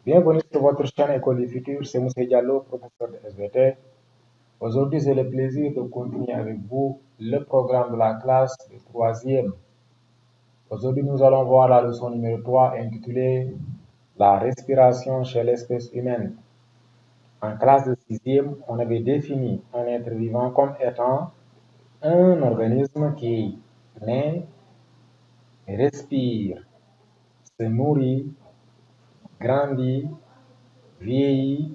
Bienvenue sur votre chaîne École du Futur, c'est Moussa Diallo, professeur de SVT. Aujourd'hui, j'ai le plaisir de continuer avec vous le programme de la classe de troisième. Aujourd'hui, nous allons voir la leçon numéro 3 intitulée La respiration chez l'espèce humaine. En classe de sixième, on avait défini un être vivant comme étant un organisme qui naît, respire, se nourrit, grandit, vieillit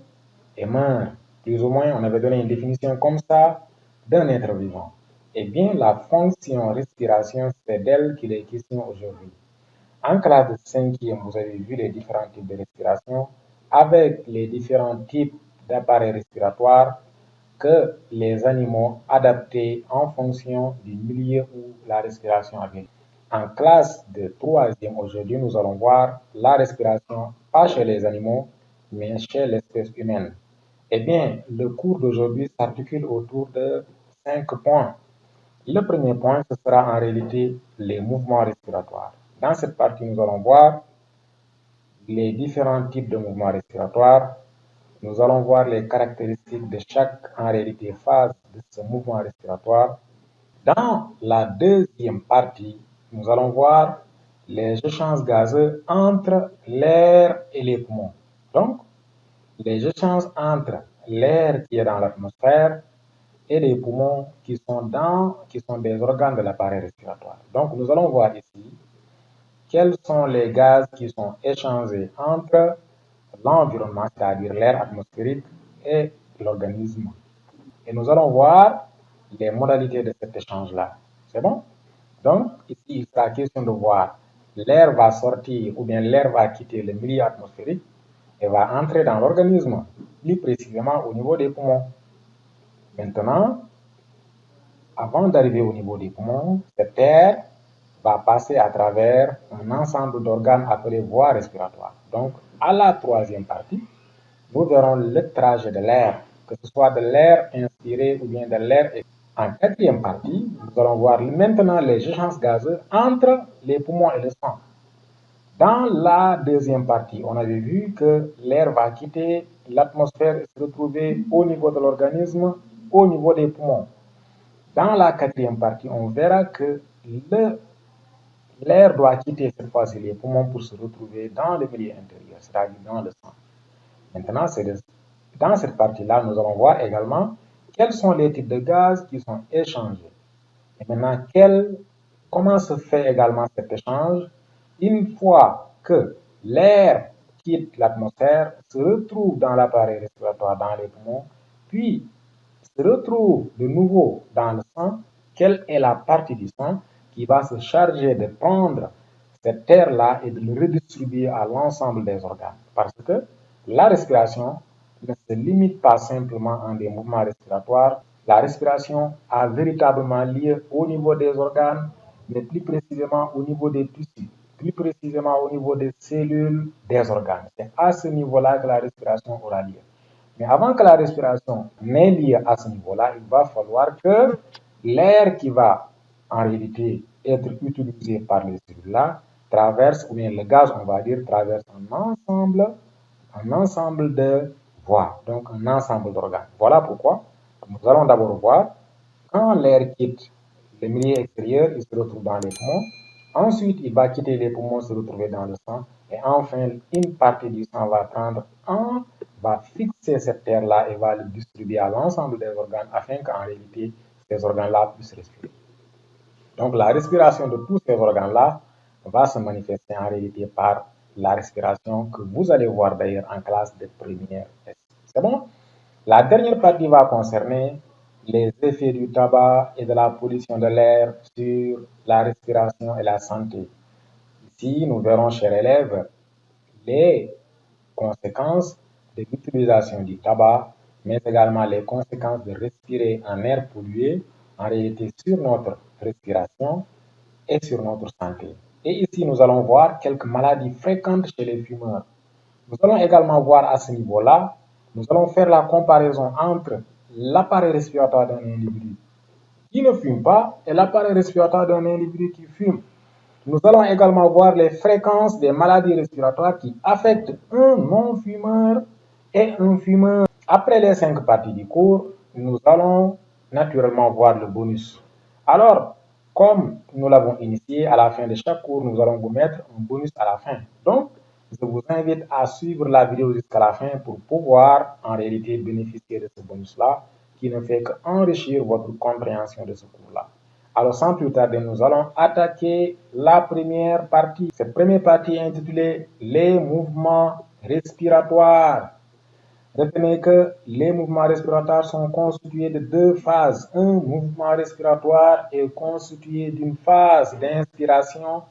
et meurt. Plus ou moins, on avait donné une définition comme ça d'un être vivant. Eh bien, la fonction respiration, c'est d'elle qu'il est question aujourd'hui. En classe de cinquième, vous avez vu les différents types de respiration avec les différents types d'appareils respiratoires que les animaux adaptés en fonction du milieu où la respiration a lieu. En classe de troisième, aujourd'hui, nous allons voir la respiration, pas chez les animaux, mais chez l'espèce humaine. Eh bien, le cours d'aujourd'hui s'articule autour de 5 points. Le premier point, ce sera en réalité les mouvements respiratoires. Dans cette partie, nous allons voir les différents types de mouvements respiratoires. Nous allons voir les caractéristiques de chaque, en réalité, phase de ce mouvement respiratoire. Dans la deuxième partie, nous allons voir les échanges gazeux entre l'air et les poumons. Donc, les échanges entre l'air qui est dans l'atmosphère et les poumons qui sont des organes de l'appareil respiratoire. Donc, nous allons voir ici quels sont les gaz qui sont échangés entre l'environnement, c'est-à-dire l'air atmosphérique et l'organisme. Et nous allons voir les modalités de cet échange-là. C'est bon? Donc, ici, il sera question de voir l'air va sortir ou bien l'air va quitter le milieu atmosphérique et va entrer dans l'organisme, plus précisément au niveau des poumons. Maintenant, avant d'arriver au niveau des poumons, cet air va passer à travers un ensemble d'organes appelés voies respiratoires. Donc, à la troisième partie, nous verrons le trajet de l'air, que ce soit de l'air inspiré ou bien de l'air expiré. En quatrième partie, nous allons voir maintenant les échanges gazeux entre les poumons et le sang. Dans la deuxième partie, on avait vu que l'air va quitter l'atmosphère et se retrouver au niveau de l'organisme, au niveau des poumons. Dans la quatrième partie, on verra que l'air doit quitter cette fois-ci les poumons pour se retrouver dans le milieu intérieur, c'est-à-dire dans le sang. Maintenant, dans cette partie-là, nous allons voir également quels sont les types de gaz qui sont échangés. Et maintenant, comment se fait également cet échange? Une fois que l'air quitte l'atmosphère, se retrouve dans l'appareil respiratoire, dans les poumons, puis se retrouve de nouveau dans le sang, quelle est la partie du sang qui va se charger de prendre cet air-là et de le redistribuer à l'ensemble des organes? Parce que la respiration ne se limite pas simplement en des mouvements respiratoires. La respiration a véritablement lieu au niveau des organes, mais plus précisément au niveau des tissus, plus précisément au niveau des cellules des organes. C'est à ce niveau-là que la respiration aura lieu. Mais avant que la respiration n'ait lieu à ce niveau-là, il va falloir que l'air qui va en réalité être utilisé par les cellules-là traverse, ou bien le gaz, on va dire, traverse un ensemble de voies, donc un ensemble d'organes. Voilà pourquoi nous allons d'abord voir quand l'air quitte le milieu extérieur, il se retrouve dans les poumons. Ensuite, il va quitter les poumons, se retrouver dans le sang. Et enfin, une partie du sang va fixer cette air-là et va le distribuer à l'ensemble des organes afin qu'en réalité, ces organes-là puissent respirer. Donc, la respiration de tous ces organes-là va se manifester en réalité par la respiration que vous allez voir d'ailleurs en classe de première. C'est bon? La dernière partie va concerner les effets du tabac et de la pollution de l'air sur la respiration et la santé. Ici, nous verrons, chers élèves, les conséquences de l'utilisation du tabac, mais également les conséquences de respirer un air pollué, en réalité sur notre respiration et sur notre santé. Et ici, nous allons voir quelques maladies fréquentes chez les fumeurs. Nous allons également voir à ce niveau-là, nous allons faire la comparaison entre l'appareil respiratoire d'un individu qui ne fume pas et l'appareil respiratoire d'un individu qui fume. Nous allons également voir les fréquences des maladies respiratoires qui affectent un non-fumeur et un fumeur. Après les 5 parties du cours, nous allons naturellement voir le bonus. Alors, comme nous l'avons initié, à la fin de chaque cours, nous allons vous mettre un bonus à la fin. Donc, je vous invite à suivre la vidéo jusqu'à la fin pour pouvoir en réalité bénéficier de ce bonus-là qui ne fait qu'enrichir votre compréhension de ce cours-là. Alors, sans plus tarder, nous allons attaquer la première partie. Cette première partie est intitulée les mouvements respiratoires. Retenez que les mouvements respiratoires sont constitués de 2 phases. Un mouvement respiratoire est constitué d'une phase d'inspiration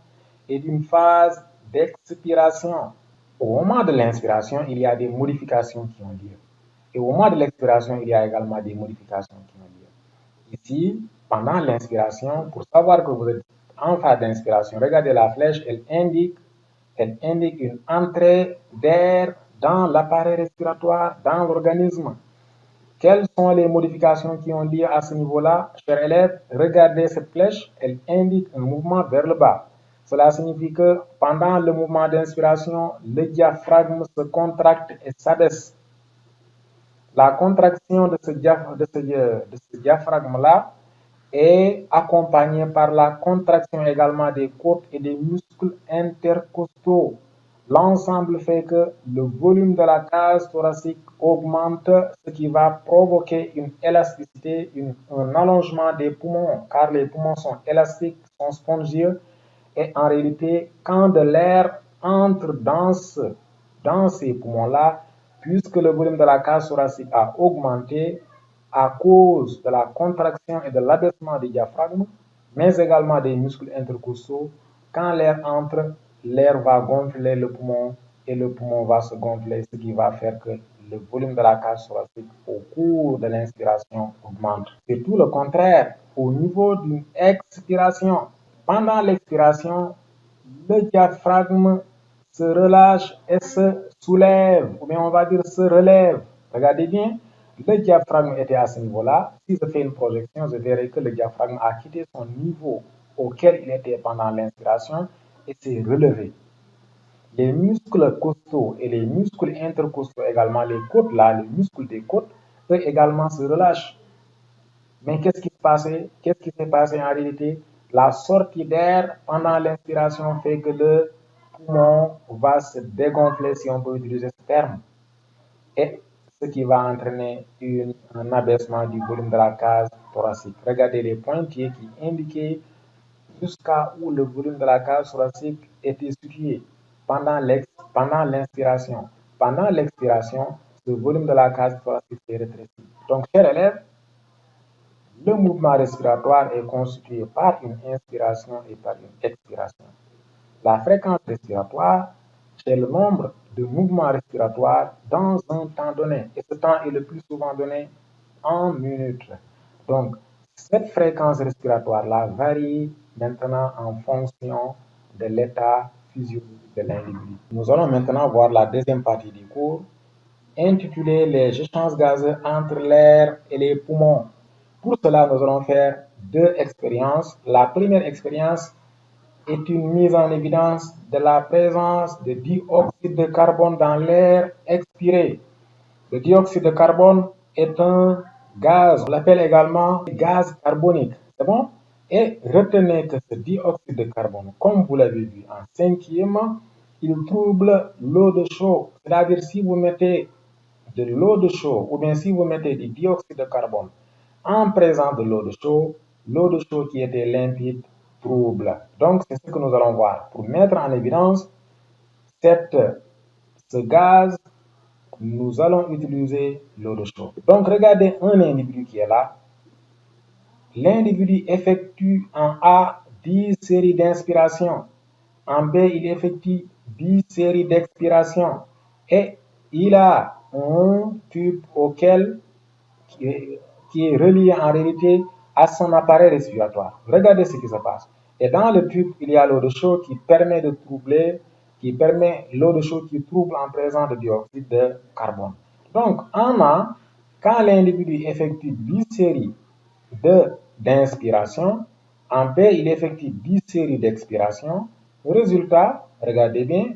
et d'une phase d'expiration. Au moment de l'inspiration, il y a des modifications qui ont lieu. Et au moment de l'expiration, il y a également des modifications qui ont lieu. Ici, pendant l'inspiration, pour savoir que vous êtes en phase d'inspiration, regardez la flèche, elle indique une entrée d'air dans l'appareil respiratoire, dans l'organisme. Quelles sont les modifications qui ont lieu à ce niveau-là? Chers élèves, regardez cette flèche, elle indique un mouvement vers le bas. Cela signifie que pendant le mouvement d'inspiration, le diaphragme se contracte et s'abaisse. La contraction de ce diaphragme-là est accompagnée par la contraction également des côtes et des muscles intercostaux. L'ensemble fait que le volume de la cage thoracique augmente, ce qui va provoquer une élasticité, un allongement des poumons, car les poumons sont élastiques, sont spongieux, et en réalité, quand de l'air entre dans ces poumons-là, puisque le volume de la cage thoracique a augmenté à cause de la contraction et de l'abaissement du diaphragme, mais également des muscles intercostaux, quand l'air entre, l'air va gonfler le poumon et le poumon va se gonfler, ce qui va faire que le volume de la cage thoracique au cours de l'inspiration augmente. C'est tout le contraire au niveau d'une expiration. Pendant l'expiration, le diaphragme se relâche et se soulève, ou bien on va dire se relève. Regardez bien, le diaphragme était à ce niveau-là. Si je fais une projection, je verrai que le diaphragme a quitté son niveau auquel il était pendant l'inspiration et s'est relevé. Les muscles costaux et les muscles intercostaux également, les côtes là, les muscles des côtes, eux également se relâchent. Mais qu'est-ce qui s'est passé en réalité? La sortie d'air pendant l'inspiration fait que le poumon va se dégonfler, si on peut utiliser ce terme, et ce qui va entraîner un abaissement du volume de la cage thoracique. Regardez les pointillés qui indiquaient jusqu'à où le volume de la cage thoracique était situé pendant l'inspiration. Pendant l'expiration, le volume de la cage thoracique est rétréci. Donc, chers élèves, le mouvement respiratoire est constitué par une inspiration et par une expiration. La fréquence respiratoire, c'est le nombre de mouvements respiratoires dans un temps donné. Et ce temps est le plus souvent donné en minutes. Donc, cette fréquence respiratoire-là varie maintenant en fonction de l'état physiologique de l'individu. Nous allons maintenant voir la deuxième partie du cours, intitulée les échanges gazeux entre l'air et les poumons. Pour cela, nous allons faire 2 expériences. La première expérience est une mise en évidence de la présence de dioxyde de carbone dans l'air expiré. Le dioxyde de carbone est un gaz, on l'appelle également gaz carbonique. C'est bon? Et retenez que ce dioxyde de carbone, comme vous l'avez vu en 5e, il trouble l'eau de chaud. C'est-à-dire si vous mettez de l'eau de chaud ou bien si vous mettez du dioxyde de carbone en présence de l'eau de chaud qui était limpide trouble. Donc, c'est ce que nous allons voir. Pour mettre en évidence ce gaz, nous allons utiliser l'eau de chaud. Donc, regardez un individu qui est là. L'individu effectue en A 10 séries d'inspiration. En B, il effectue 10 séries d'expiration. Et il a un tube qui est relié en réalité à son appareil respiratoire. Regardez ce qui se passe. Et dans le tube, il y a l'eau de chaud qui permet l'eau de chaud qui trouble en présence de dioxyde de carbone. Donc, en A, quand l'individu effectue 10 séries d'inspiration, En B, il effectue 10 séries d'expiration. Résultat, regardez bien,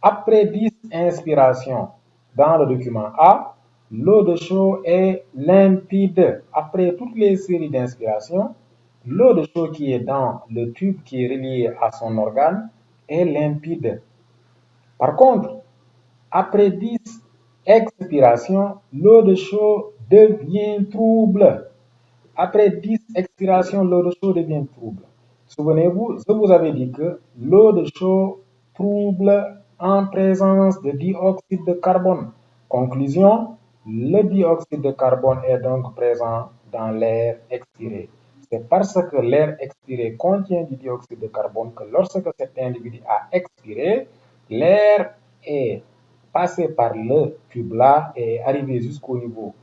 après 10 inspirations dans le document A, l'eau de chaux est limpide. Après toutes les séries d'inspiration, l'eau de chaux qui est dans le tube qui est relié à son organe est limpide. Par contre, après 10 expirations, l'eau de chaux devient trouble. Après 10 expirations, l'eau de chaux devient trouble. Souvenez-vous, je vous avais dit que l'eau de chaux trouble en présence de dioxyde de carbone. Conclusion, le dioxyde de carbone est donc présent dans l'air expiré. C'est parce que l'air expiré contient du dioxyde de carbone que lorsque cet individu a expiré, l'air est passé par le tube là et est arrivé jusqu'au niveau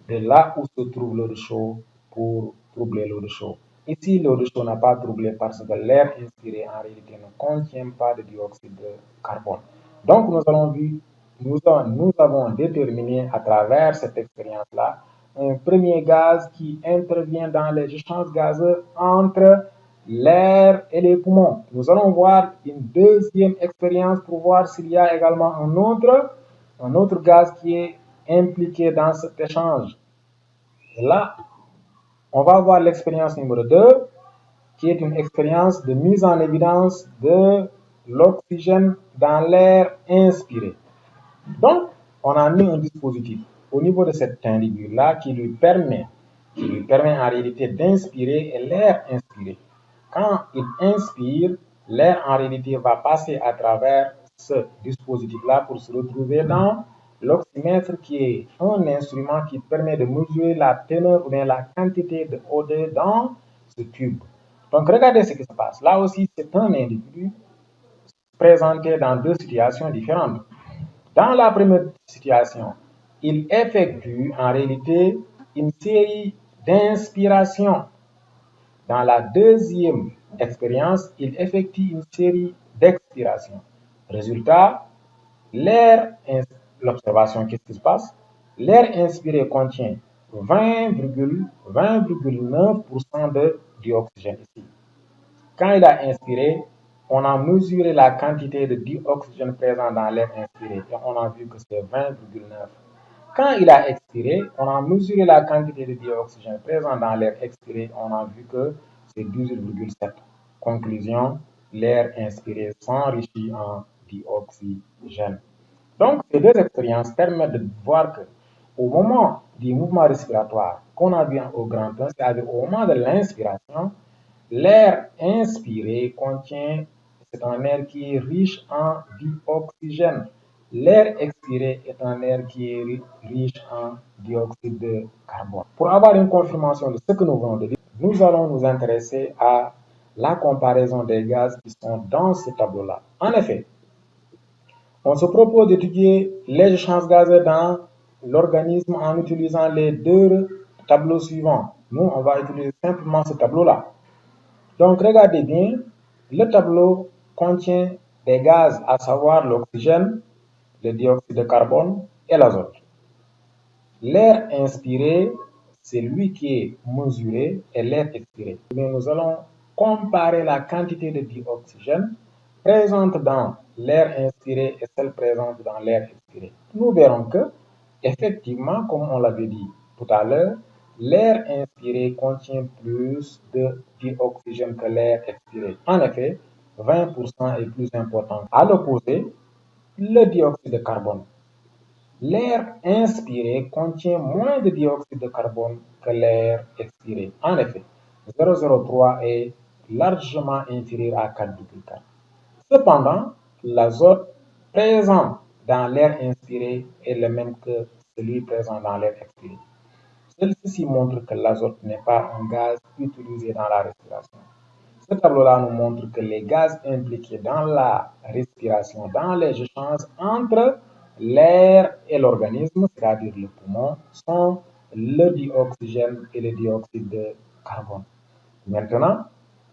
de là où se trouve l'eau de chaux pour troubler l'eau de chaux. Ici, l'eau de chaux n'a pas troublé parce que l'air inspiré en réalité ne contient pas de dioxyde de carbone. Donc, nous avons déterminé à travers cette expérience-là un premier gaz qui intervient dans les échanges gazeux entre l'air et les poumons. Nous allons voir une deuxième expérience pour voir s'il y a également un autre gaz qui est impliqué dans cet échange. Et là, on va voir l'expérience numéro 2, qui est une expérience de mise en évidence de l'oxygène dans l'air inspiré. Donc, on a mis un dispositif au niveau de cet individu-là qui lui permet en réalité d'inspirer l'air inspiré. Quand il inspire, l'air en réalité va passer à travers ce dispositif-là pour se retrouver dans l'oxymètre qui est un instrument qui permet de mesurer la teneur ou bien la quantité de O2 dans ce tube. Donc regardez ce qui se passe. Là aussi, c'est un individu présenté dans deux situations différentes. Dans la première situation, il effectue en réalité une série d'inspirations. Dans la deuxième expérience, il effectue une série d'expirations. Résultat, l'observation, qu'est-ce qui se passe? L'air inspiré contient 20,9% de dioxygène ici. Quand il a inspiré, on a mesuré la quantité de dioxygène présent dans l'air inspiré et on a vu que c'est 20,9. Quand il a expiré, on a mesuré la quantité de dioxygène présent dans l'air expiré, on a vu que c'est 18,7. Conclusion, l'air inspiré s'enrichit en dioxygène. Donc, ces deux expériences permettent de voir que au moment du mouvement respiratoire qu'on a vu au grand 1, c'est-à-dire au moment de l'inspiration, l'air inspiré contient, c'est un air qui est riche en dioxygène. L'air expiré est un air qui est riche en dioxyde de carbone. Pour avoir une confirmation de ce que nous venons de dire, nous allons nous intéresser à la comparaison des gaz qui sont dans ce tableau-là. En effet, on se propose d'étudier les échanges gazeux dans l'organisme en utilisant les deux tableaux suivants. Nous, on va utiliser simplement ce tableau-là. Donc, regardez bien, le tableau contient des gaz, à savoir l'oxygène, le dioxyde de carbone et l'azote. L'air inspiré, c'est lui qui est mesuré et l'air expiré. Mais nous allons comparer la quantité de dioxygène présente dans l'air inspiré et celle présente dans l'air expiré. Nous verrons que, effectivement, comme on l'avait dit tout à l'heure, l'air inspiré contient plus de dioxygène que l'air expiré. En effet, 20% est plus important. À l'opposé, le dioxyde de carbone. L'air inspiré contient moins de dioxyde de carbone que l'air expiré. En effet, 0,03 est largement inférieur à 4,4. Cependant, l'azote présent dans l'air inspiré est le même que celui présent dans l'air expiré. Ceci montre que l'azote n'est pas un gaz utilisé dans la respiration. Ce tableau-là nous montre que les gaz impliqués dans la respiration, dans les échanges entre l'air et l'organisme, c'est-à-dire le poumon, sont le dioxygène et le dioxyde de carbone. Maintenant,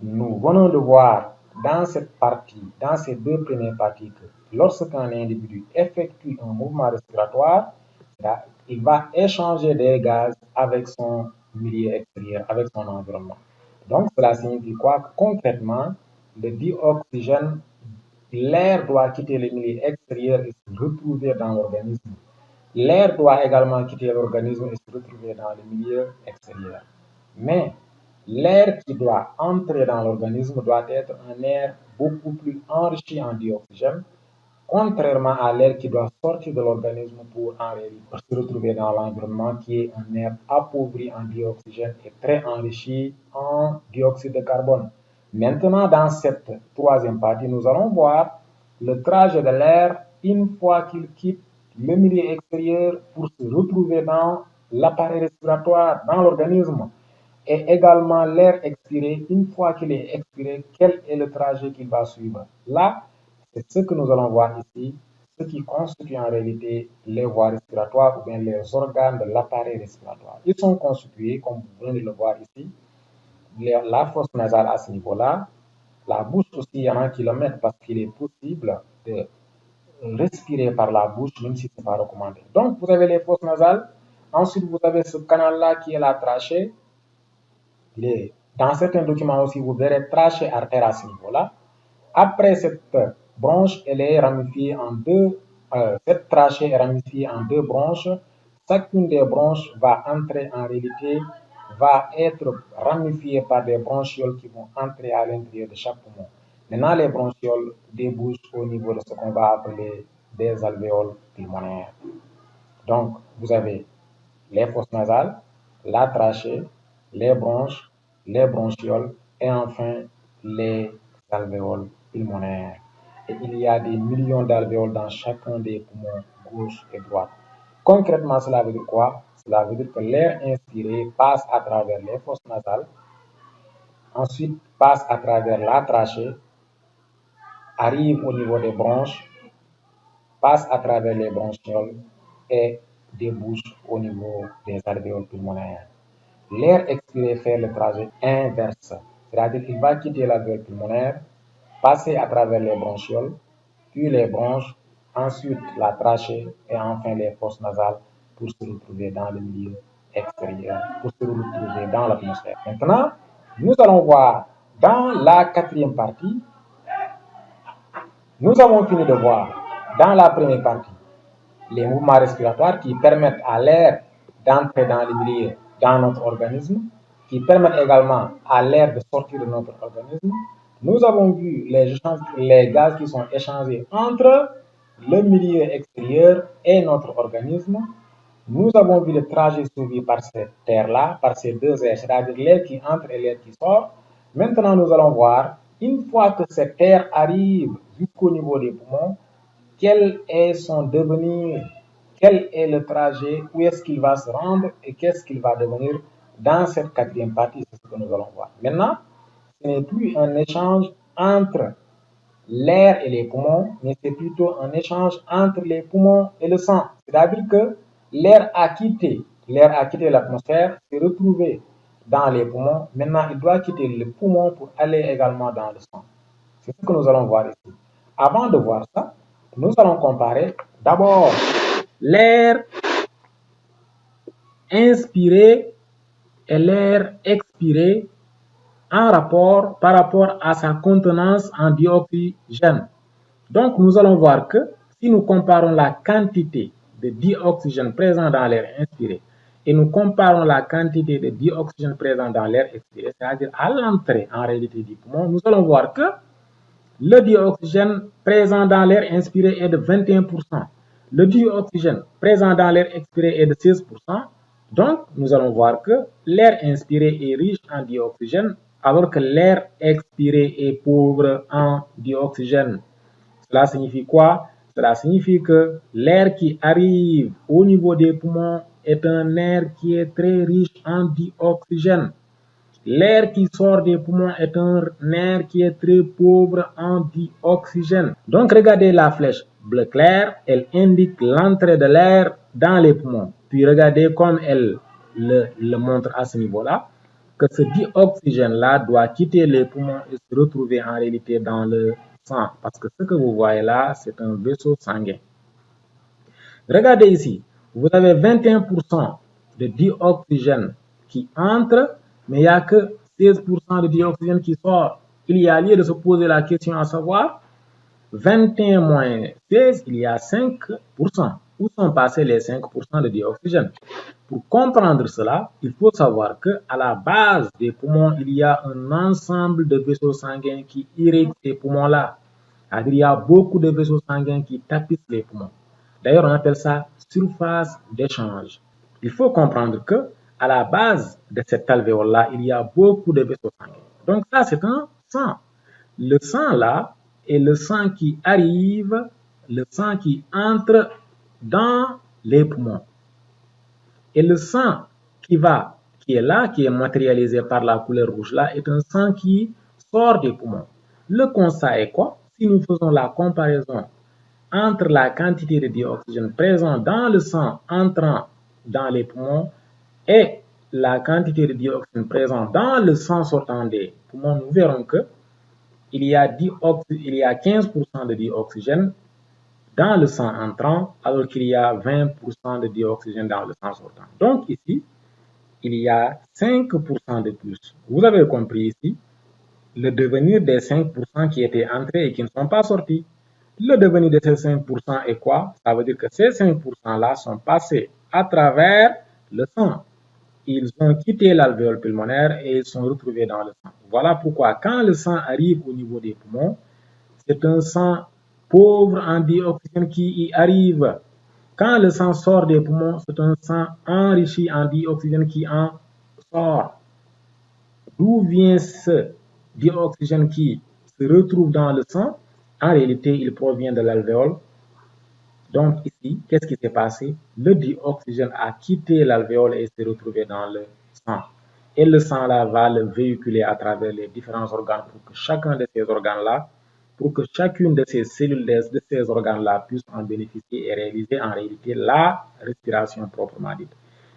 nous venons de voir dans cette partie, dans ces deux premières parties, que lorsqu'un individu effectue un mouvement respiratoire, il va échanger des gaz avec son milieu extérieur, avec son environnement. Donc, cela signifie quoi? Concrètement, le dioxygène, l'air doit quitter le milieu extérieur et se retrouver dans l'organisme. L'air doit également quitter l'organisme et se retrouver dans le milieu extérieur. Mais l'air qui doit entrer dans l'organisme doit être un air beaucoup plus enrichi en dioxygène, contrairement à l'air qui doit sortir de l'organisme pour se retrouver dans l'environnement, qui est un air appauvri en dioxygène et très enrichi en dioxyde de carbone. Maintenant, dans cette troisième partie, nous allons voir le trajet de l'air une fois qu'il quitte le milieu extérieur pour se retrouver dans l'appareil respiratoire, dans l'organisme. Et également l'air expiré, une fois qu'il est expiré, quel est le trajet qu'il va suivre. Là, c'est ce que nous allons voir ici, ce qui constitue en réalité les voies respiratoires ou bien les organes de l'appareil respiratoire. Ils sont constitués, comme vous venez de le voir ici, la fosse nasale à ce niveau-là. La bouche aussi, il y en a qui le mettent parce qu'il est possible de respirer par la bouche, même si ce n'est pas recommandé. Donc, vous avez les fosses nasales. Ensuite, vous avez ce canal-là qui est la trachée. Dans certains documents aussi, vous verrez trachée artère à ce niveau-là. Après cette branche, elle est ramifiée en deux. Cette trachée est ramifiée en deux branches. Chacune des branches va entrer en réalité, va être ramifiée par des branchioles qui vont entrer à l'intérieur de chaque poumon. Maintenant, les branchioles débouchent au niveau de ce qu'on va appeler des alvéoles pulmonaires. Donc, vous avez les fosses nasales, la trachée, les bronches, les bronchioles et enfin les alvéoles pulmonaires. Et il y a des millions d'alvéoles dans chacun des poumons gauche et droite. Concrètement, cela veut dire quoi? Cela veut dire que l'air inspiré passe à travers les fosses nasales, ensuite passe à travers la trachée, arrive au niveau des bronches, passe à travers les bronchioles et débouche au niveau des alvéoles pulmonaires. L'air expiré fait le trajet inverse, c'est-à-dire qu'il va quitter l'alvéole pulmonaire, passer à travers les bronchioles, puis les bronches, ensuite la trachée et enfin les fosses nasales pour se retrouver dans le milieu extérieur, pour se retrouver dans l'atmosphère. Maintenant, nous allons voir dans la quatrième partie, nous avons fini de voir dans la première partie les mouvements respiratoires qui permettent à l'air d'entrer dans le milieu, dans notre organisme, qui permettent également à l'air de sortir de notre organisme. Nous avons vu les gaz qui sont échangés entre le milieu extérieur et notre organisme. Nous avons vu le trajet suivi par cette air-là, par ces deux airs, c'est-à-dire l'air qui entre et l'air qui sort. Maintenant, nous allons voir, une fois que cet air arrive jusqu'au niveau des poumons, quel est son devenir, quel est le trajet, où est-ce qu'il va se rendre et qu'est-ce qu'il va devenir dans cette quatrième partie, c'est ce que nous allons voir. Maintenant, ce n'est plus un échange entre l'air et les poumons, mais c'est plutôt un échange entre les poumons et le sang. C'est-à-dire que l'air a quitté l'atmosphère, s'est retrouvé dans les poumons. Maintenant, il doit quitter le poumon pour aller également dans le sang. C'est ce que nous allons voir ici. Avant de voir ça, nous allons comparer d'abord l'air inspiré et l'air expiré par rapport à sa contenance en dioxygène. Donc, nous allons voir que si nous comparons la quantité de dioxygène présent dans l'air inspiré et nous comparons la quantité de dioxygène présent dans l'air expiré, c'est-à-dire à l'entrée en réalité du poumon, nous allons voir que le dioxygène présent dans l'air inspiré est de 21%. Le dioxygène présent dans l'air expiré est de 16%. Donc, nous allons voir que l'air inspiré est riche en dioxygène alors que l'air expiré est pauvre en dioxygène. Cela signifie quoi? Cela signifie que l'air qui arrive au niveau des poumons est un air qui est très riche en dioxygène. L'air qui sort des poumons est un air qui est très pauvre en dioxygène. Donc, regardez la flèche bleu clair, elle indique l'entrée de l'air dans les poumons. Puis, regardez comme elle le montre à ce niveau-là, que ce dioxygène-là doit quitter les poumons et se retrouver en réalité dans le sang. Parce que ce que vous voyez là, c'est un vaisseau sanguin. Regardez ici, vous avez 21% de dioxygène qui entre, mais il n'y a que 16% de dioxygène qui sort, il y a lieu de se poser la question à savoir, 21 moins 16, il y a 5%. Où sont passés les 5% de dioxygène? Pour comprendre cela, il faut savoir que à la base des poumons, il y a un ensemble de vaisseaux sanguins qui irriguent ces poumons-là. C'est-à-dire, il y a beaucoup de vaisseaux sanguins qui tapissent les poumons. D'ailleurs, on appelle ça surface d'échange. Il faut comprendre que à la base de cet alvéole-là, il y a beaucoup de vaisseaux sanguins. Donc ça, c'est un sang. Le sang là est le sang qui arrive, le sang qui entre dans les poumons. Et le sang qui est là, qui est matérialisé par la couleur rouge là, est un sang qui sort des poumons. Le constat est quoi? Si nous faisons la comparaison entre la quantité de dioxygène présent dans le sang entrant dans les poumons et la quantité de dioxygène présent dans le sang sortant des poumons, nous verrons que il y a 15% de dioxygène dans le sang entrant, alors qu'il y a 20% de dioxygène dans le sang sortant. Donc ici, il y a 5% de plus. Vous avez compris ici le devenir des 5% qui étaient entrés et qui ne sont pas sortis. Le devenir de ces 5% est quoi? Ça veut dire que ces 5%-là sont passés à travers le sang. Ils ont quitté l'alvéole pulmonaire et ils sont retrouvés dans le sang. Voilà pourquoi quand le sang arrive au niveau des poumons, c'est un sang pauvre en dioxygène qui y arrive. Quand le sang sort des poumons, c'est un sang enrichi en dioxygène qui en sort. D'où vient ce dioxygène qui se retrouve dans le sang? En réalité, il provient de l'alvéole. Donc ici, qu'est-ce qui s'est passé? Le dioxygène a quitté l'alvéole et s'est retrouvé dans le sang. Et le sang là va le véhiculer à travers les différents organes pour que chacun de ces organes-là, pour que chacune de ces cellules de ces organes-là puisse en bénéficier et réaliser en réalité la respiration proprement dite.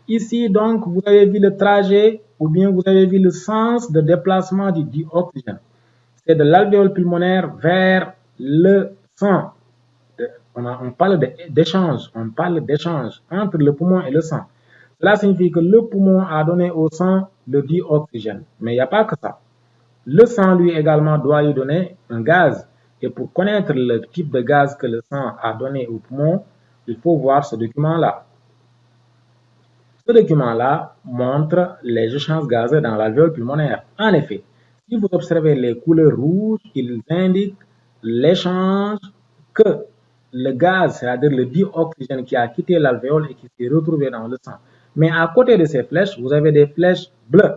Ici, donc, vous avez vu le trajet ou bien vous avez vu le sens de déplacement du dioxygène. C'est de l'alvéole pulmonaire vers le sang. On parle d'échange, entre le poumon et le sang. Cela signifie que le poumon a donné au sang le dioxygène. Mais il n'y a pas que ça. Le sang, lui également, doit lui donner un gaz. Et pour connaître le type de gaz que le sang a donné au poumon, il faut voir ce document-là. Ce document-là montre les échanges gazeux dans l'alvéole pulmonaire. En effet, si vous observez les couleurs rouges, ils indiquent l'échange que le gaz, c'est-à-dire le dioxygène qui a quitté l'alvéole et qui s'est retrouvé dans le sang. Mais à côté de ces flèches, vous avez des flèches bleues.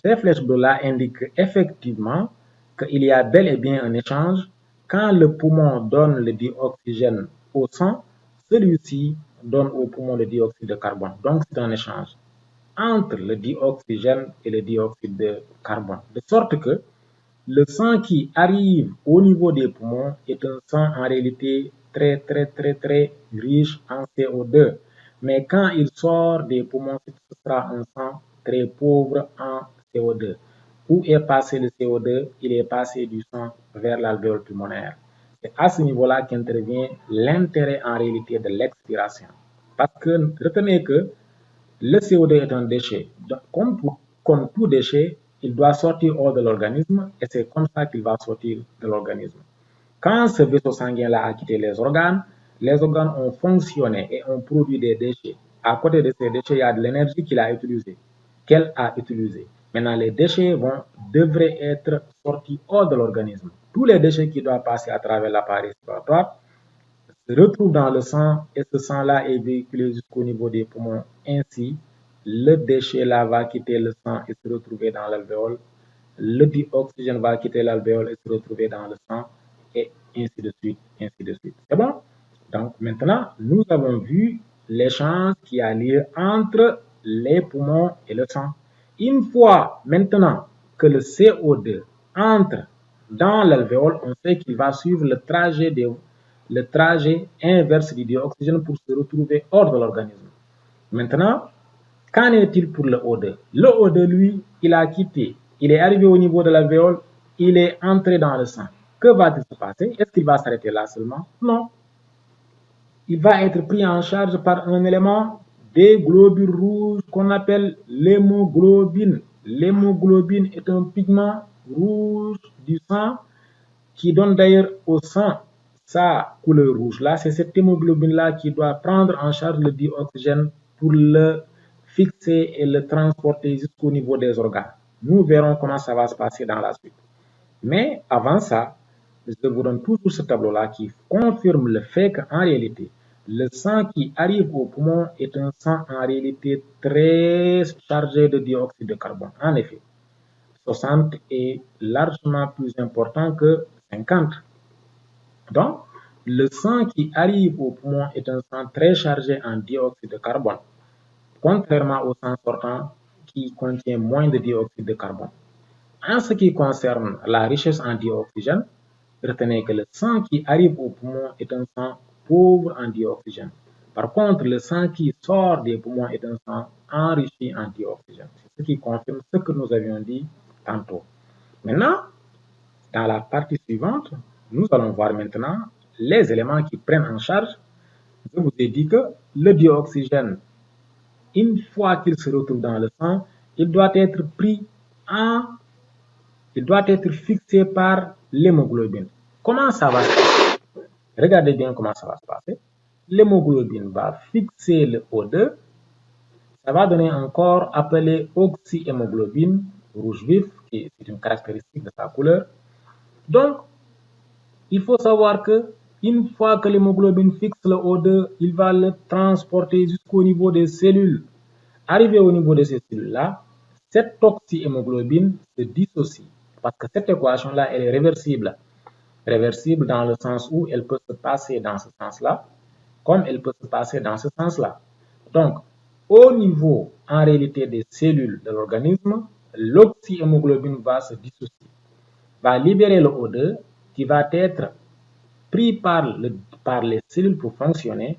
Ces flèches bleues-là indiquent effectivement qu'il y a bel et bien un échange. Quand le poumon donne le dioxygène au sang, celui-ci donne au poumon le dioxyde de carbone. Donc, c'est un échange entre le dioxygène et le dioxyde de carbone. De sorte que le sang qui arrive au niveau des poumons est un sang en réalité très riche en CO2. Mais quand il sort des poumons, ce sera un sang très pauvre en CO2. Où est passé le CO2? Il est passé du sang vers l'alvéole pulmonaire. C'est à ce niveau-là qu'intervient l'intérêt en réalité de l'expiration. Parce que retenez que le CO2 est un déchet. Donc, comme tout déchet, il doit sortir hors de l'organisme et c'est comme ça qu'il va sortir de l'organisme. Quand ce vaisseau sanguin-là a quitté les organes ont fonctionné et ont produit des déchets. À côté de ces déchets, il y a de l'énergie qu'elle a utilisée. Maintenant, les déchets devraient être sortis hors de l'organisme. Tous les déchets qui doivent passer à travers l'appareil respiratoire se retrouvent dans le sang et ce sang-là est véhiculé jusqu'au niveau des poumons. Ainsi, le déchet-là va quitter le sang et se retrouver dans l'alvéole. Le dioxygène va quitter l'alvéole et se retrouver dans le sang et ainsi de suite, ainsi de suite. C'est bon? Donc maintenant, nous avons vu l'échange qui a lieu entre les poumons et le sang. Une fois maintenant que le CO2 entre dans l'alvéole, on sait qu'il va suivre le trajet inverse du dioxygène pour se retrouver hors de l'organisme. Maintenant, qu'en est-il pour le O2? Le O2, lui, il a quitté. Il est arrivé au niveau de l'alvéole, il est entré dans le sang. Que va-t-il se passer? Est-ce qu'il va s'arrêter là seulement? Non. Il va être pris en charge par un élément des globules rouges qu'on appelle l'hémoglobine. L'hémoglobine est un pigment rouge du sang qui donne d'ailleurs au sang sa couleur rouge. Là, c'est cette hémoglobine-là qui doit prendre en charge le dioxygène pour le fixer et le transporter jusqu'au niveau des organes. Nous verrons comment ça va se passer dans la suite. Mais avant ça, je vous donne toujours ce tableau-là qui confirme le fait qu'en réalité, le sang qui arrive au poumon est un sang en réalité très chargé de dioxyde de carbone. En effet, 60 est largement plus important que 50. Donc, le sang qui arrive au poumon est un sang très chargé en dioxyde de carbone, contrairement au sang sortant qui contient moins de dioxyde de carbone. En ce qui concerne la richesse en dioxygène, retenez que le sang qui arrive au poumon est un sang pauvre en dioxygène. Par contre, le sang qui sort des poumons est un sang enrichi en dioxygène. C'est ce qui confirme ce que nous avions dit tantôt. Maintenant, dans la partie suivante, nous allons voir maintenant les éléments qui prennent en charge. Je vous ai dit que le dioxygène, une fois qu'il se retrouve dans le sang, il doit être fixé par l'hémoglobine. Comment ça va se passer? Regardez bien comment ça va se passer. L'hémoglobine va fixer le O2. Ça va donner un corps appelé oxyhémoglobine, rouge vif, qui est une caractéristique de sa couleur. Donc, il faut savoir que une fois que l'hémoglobine fixe le O2, il va le transporter jusqu'au niveau des cellules. Arrivé au niveau de ces cellules-là, cette oxyhémoglobine se dissocie. Parce que cette équation-là, elle est réversible. Réversible dans le sens où elle peut se passer dans ce sens-là, comme elle peut se passer dans ce sens-là. Donc, au niveau, en réalité, des cellules de l'organisme, l'oxyhémoglobine va se dissocier, va libérer le O2 qui va être pris par les cellules pour fonctionner.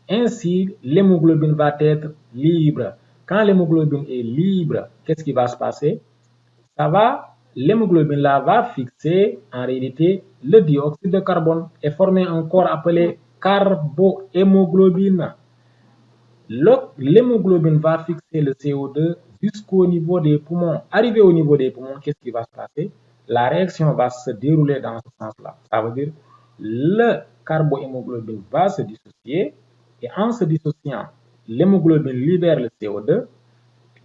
Ainsi, l'hémoglobine va être libre. Quand l'hémoglobine est libre, qu'est-ce qui va se passer? L'hémoglobine là va fixer en réalité le dioxyde de carbone et former un corps appelé carbohémoglobine. L'hémoglobine va fixer le CO2 jusqu'au niveau des poumons. Arrivé au niveau des poumons, qu'est-ce qui va se passer? La réaction va se dérouler dans ce sens-là. Ça veut dire le carbohémoglobine va se dissocier et en se dissociant, l'hémoglobine libère le CO2.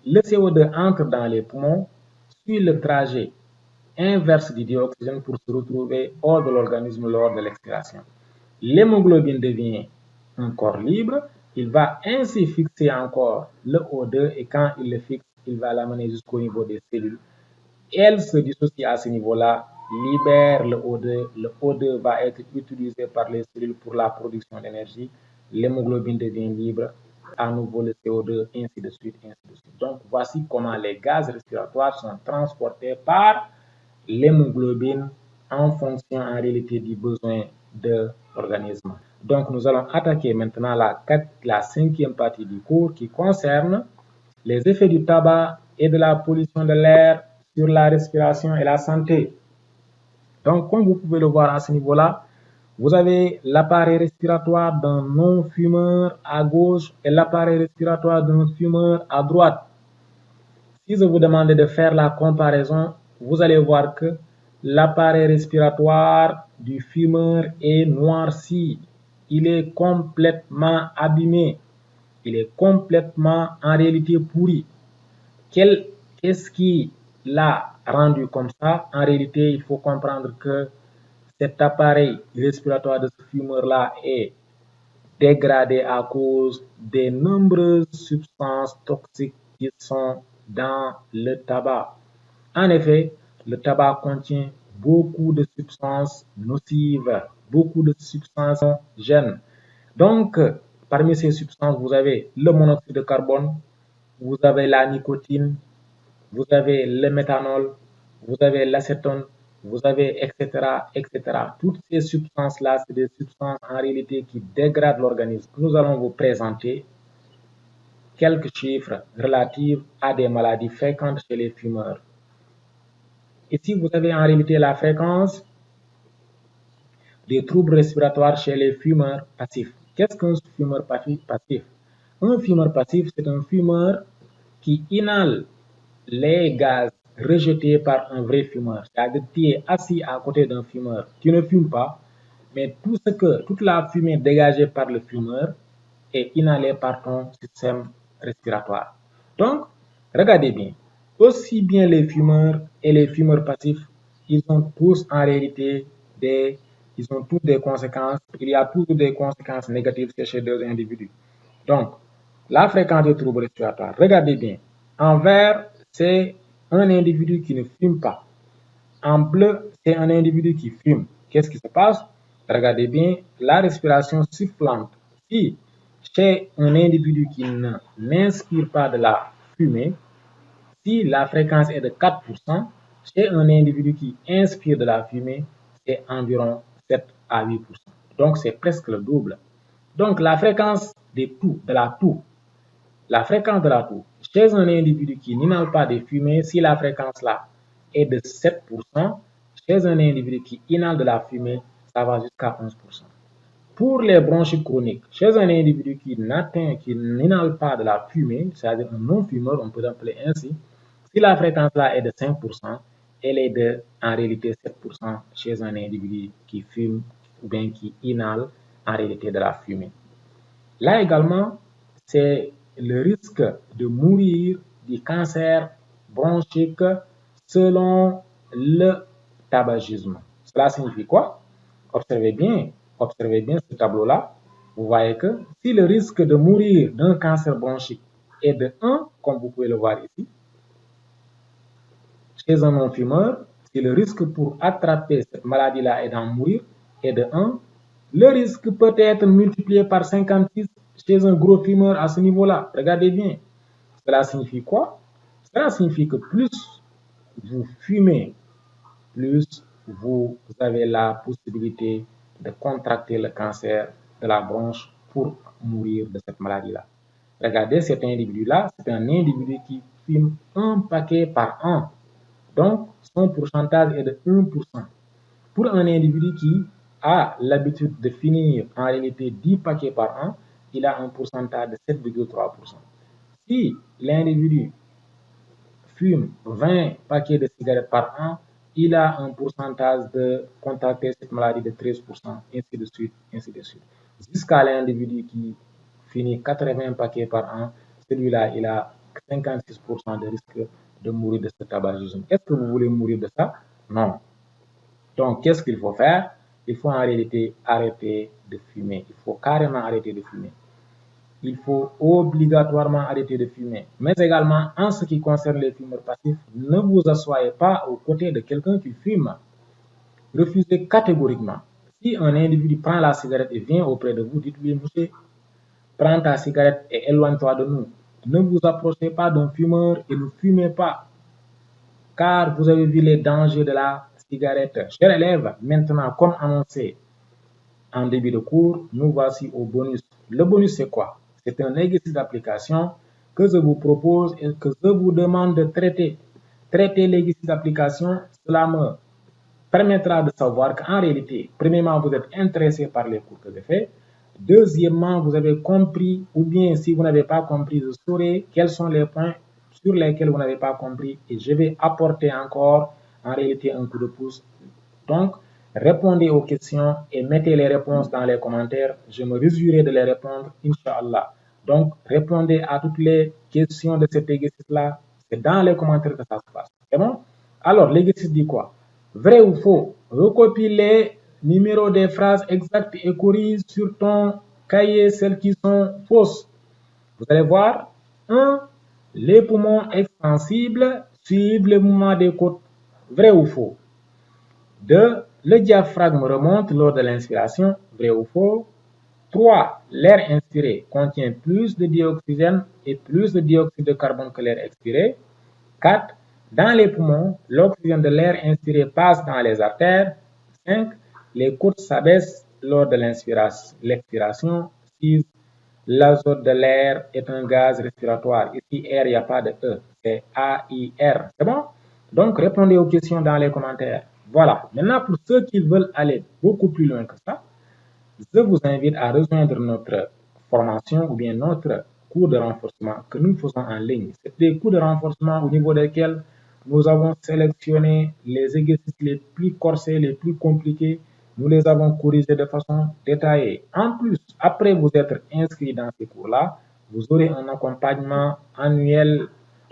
Le CO2 entre dans les poumons, suit le trajet inverse du dioxygène pour se retrouver hors de l'organisme lors de l'expiration. L'hémoglobine devient un corps libre. Il va ainsi fixer encore le O2 et quand il le fixe, il va l'amener jusqu'au niveau des cellules. Elle se dissocie à ce niveau-là, libère le O2. Le O2 va être utilisé par les cellules pour la production d'énergie. L'hémoglobine devient libre, à nouveau le CO2, ainsi de suite, ainsi de suite. Donc, voici comment les gaz respiratoires sont transportés par l'hémoglobine en fonction en réalité du besoin de l'organisme. Donc, nous allons attaquer maintenant la cinquième partie du cours qui concerne les effets du tabac et de la pollution de l'air sur la respiration et la santé. Donc, comme vous pouvez le voir à ce niveau-là, vous avez l'appareil respiratoire d'un non-fumeur à gauche et l'appareil respiratoire d'un fumeur à droite. Si je vous demande de faire la comparaison, vous allez voir que l'appareil respiratoire du fumeur est noirci. Il est complètement abîmé. Il est complètement en réalité pourri. Qu'est-ce qui l'a rendu comme ça? En réalité, il faut comprendre que cet appareil respiratoire de ce fumeur-là est dégradé à cause des nombreuses substances toxiques qui sont dans le tabac. En effet, le tabac contient beaucoup de substances nocives, beaucoup de substances gènes. Donc, parmi ces substances, vous avez le monoxyde de carbone, vous avez la nicotine, vous avez le méthanol, vous avez l'acétone, vous avez etc., etc. Toutes ces substances-là, c'est des substances en réalité qui dégradent l'organisme. Nous allons vous présenter quelques chiffres relatifs à des maladies fréquentes chez les fumeurs. Ici, vous avez en réalité la fréquence des troubles respiratoires chez les fumeurs passifs. Qu'est-ce qu'un fumeur passif? Un fumeur passif, c'est un fumeur qui inhale les gaz rejetés par un vrai fumeur. C'est-à-dire que tu es assis à côté d'un fumeur, tu ne fumes pas, mais toute la fumée dégagée par le fumeur est inhalée par ton système respiratoire. Donc, regardez bien, aussi bien les fumeurs et les fumeurs passifs, ils ont tous en réalité ils ont tous des conséquences, il y a toujours des conséquences négatives chez deux individus. Donc, la fréquence de troubles respiratoires, regardez bien, en vert, c'est un individu qui ne fume pas. En bleu, c'est un individu qui fume. Qu'est-ce qui se passe? Regardez bien la respiration sifflante. Si chez un individu qui n'inspire pas de la fumée, si la fréquence est de 4%, chez un individu qui inspire de la fumée, c'est environ 7 à 8%. Donc, c'est presque le double. Donc, la fréquence de la toux, la fréquence de la toux, chez un individu qui n'inhale pas de fumée, si la fréquence là est de 7%, chez un individu qui inhale de la fumée, ça va jusqu'à 11%. Pour les bronchites chroniques, chez un individu qui n'inhale pas de la fumée, c'est-à-dire un non-fumeur, on peut l'appeler ainsi, si la fréquence là est de 5%, elle est en réalité 7% chez un individu qui fume ou bien qui inhale en réalité de la fumée. Là également, c'est le risque de mourir du cancer bronchique selon le tabagisme. Cela signifie quoi? Observez bien ce tableau-là. Vous voyez que si le risque de mourir d'un cancer bronchique est de 1, comme vous pouvez le voir ici, chez un non-fumeur, si le risque pour attraper cette maladie-là et d'en mourir est de 1, le risque peut être multiplié par 56 chez un gros fumeur à ce niveau-là. Regardez bien. Cela signifie quoi? Cela signifie que plus vous fumez, plus vous avez la possibilité de contracter le cancer de la bronche pour mourir de cette maladie-là. Regardez cet individu-là, c'est un individu qui fume un paquet par an. Donc, son pourcentage est de 1%. Pour un individu qui a l'habitude de finir en réalité 10 paquets par an, il a un pourcentage de 7,3%. Si l'individu fume 20 paquets de cigarettes par an, il a un pourcentage de contracter cette maladie de 13%, ainsi de suite, ainsi de suite. Jusqu'à l'individu qui finit 80 paquets par an, celui-là, il a 56% de risque de mourir de ce tabagisme. Est-ce que vous voulez mourir de ça? Non. Donc, qu'est-ce qu'il faut faire? Il faut en réalité arrêter de fumer. Il faut carrément arrêter de fumer. Il faut obligatoirement arrêter de fumer. Mais également, en ce qui concerne les fumeurs passifs, ne vous asseyez pas aux côtés de quelqu'un qui fume. Refusez catégoriquement. Si un individu prend la cigarette et vient auprès de vous, dites-lui, monsieur, prends ta cigarette et éloigne-toi de nous. Ne vous approchez pas d'un fumeur et ne fumez pas, car vous avez vu les dangers de la cigarette. Chers élèves, maintenant, comme annoncé en début de cours, nous voici au bonus. Le bonus, c'est quoi? C'est un exercice d'application que je vous propose et que je vous demande de traiter. Traiter l'exercice d'application, cela me permettra de savoir qu'en réalité, premièrement, vous êtes intéressé par les cours que j'ai faits. Deuxièmement, vous avez compris, ou bien si vous n'avez pas compris, je saurai quels sont les points sur lesquels vous n'avez pas compris et je vais apporter encore en réalité un coup de pouce. Donc, répondez aux questions et mettez les réponses dans les commentaires. Je me réjouirai de les répondre, Inch'Allah. Donc, répondez à toutes les questions de cet exercice-là. C'est dans les commentaires que ça se passe. C'est bon? Alors, l'exercice dit quoi? Vrai ou faux? Recopie les numéros des phrases exactes et corrige sur ton cahier celles qui sont fausses. Vous allez voir. 1. Les poumons extensibles suivent le mouvement des côtes. Vrai ou faux? 2. Le diaphragme remonte lors de l'inspiration. Vrai ou faux? 3. L'air inspiré contient plus de dioxygène et plus de dioxyde de carbone que l'air expiré. 4. Dans les poumons, l'oxygène de l'air inspiré passe dans les artères. 5. Les côtes s'abaissent lors de l'expiration. 6. L'azote de l'air est un gaz respiratoire. Ici, R, il n'y a pas de E. C'est AIR. C'est bon? Donc, répondez aux questions dans les commentaires. Voilà. Maintenant, pour ceux qui veulent aller beaucoup plus loin que ça, je vous invite à rejoindre notre formation ou bien notre cours de renforcement que nous faisons en ligne. C'est des cours de renforcement au niveau desquels nous avons sélectionné les exercices les plus corsés, les plus compliqués. Nous les avons corrigés de façon détaillée. En plus, après vous être inscrit dans ces cours-là, vous aurez un accompagnement annuel.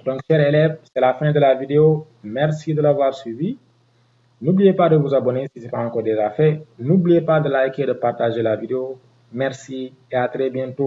Donc, chers élèves, c'est la fin de la vidéo. Merci de l'avoir suivi. N'oubliez pas de vous abonner si ce n'est pas encore déjà fait. N'oubliez pas de liker et de partager la vidéo. Merci et à très bientôt.